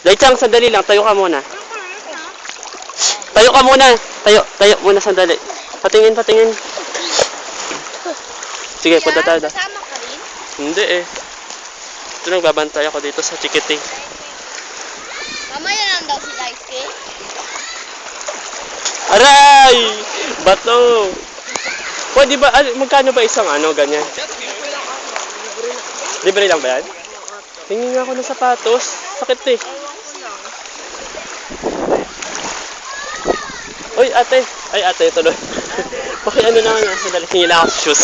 Daichang, sandali lang. Tayo ka muna. Tayo ka muna. Tayo muna sandali. Patingin. Sige, punta tayo. Kasama ka rin? Hindi eh. Ito nagbabantay ako dito sa Chikiting. Mamaya lang daw si Daisuke. Aray! Bato! Pwede ba, magkano ba isang ganyan? Libre lang ba yan? Tingin nga ako ng sapatos. Sakit eh. Uy, ate. Ay, ate, tuloy. Okay, naman. Sandali, hingi lang ako sa shoes.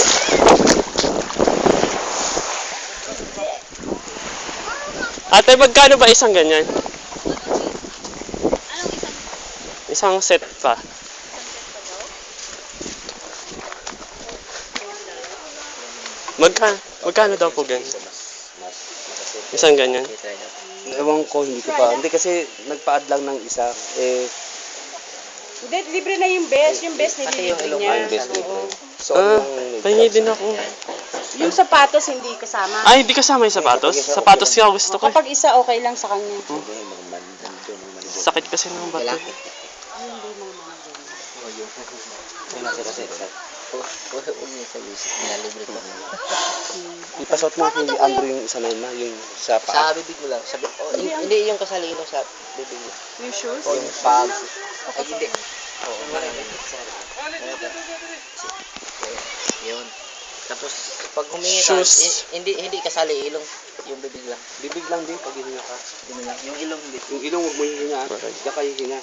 Ate, magkano ba isang ganyan? Anong Isang set pa. Magkano daw po ganyan? Isang ganyan? Ewan ko, hindi ko pa. Hindi kasi nagpa-add lang ng isa. Hindi, libre na yung best. Yung best nililibre niya. So, pahingi din ako. Yung sapatos hindi kasama. Ay, hindi kasama yung sapatos? Sapatos nga gusto ko. Kapag isa, okay lang sa kanya. Sakit kasi ng bato. ipasot mo kay Andrew yung isa na yun, yung sa paa. Sa bibig mo lang. Hindi yung kasali mo sa bibig mo. Yung shoes? O yung pag. Ay, hindi. Oo, marami. Yun. Tapos, pag humingi ka, Shoes. hindi kasali ilong. Yung bibig lang. Bibig lang din pag hihinga ka. Yung ilong hindi. Yung ilong huwag mo hihinga. Diyan ka hihinga.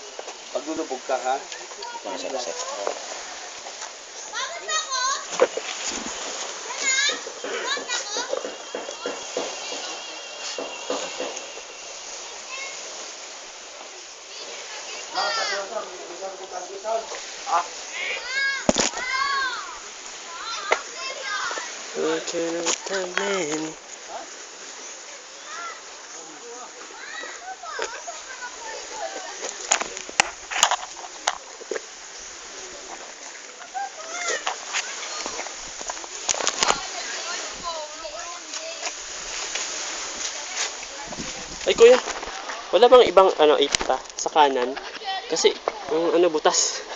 Pag lulubog ka ha. Ay kuya, wala bang ibang ita sa kanan? Kasi butas.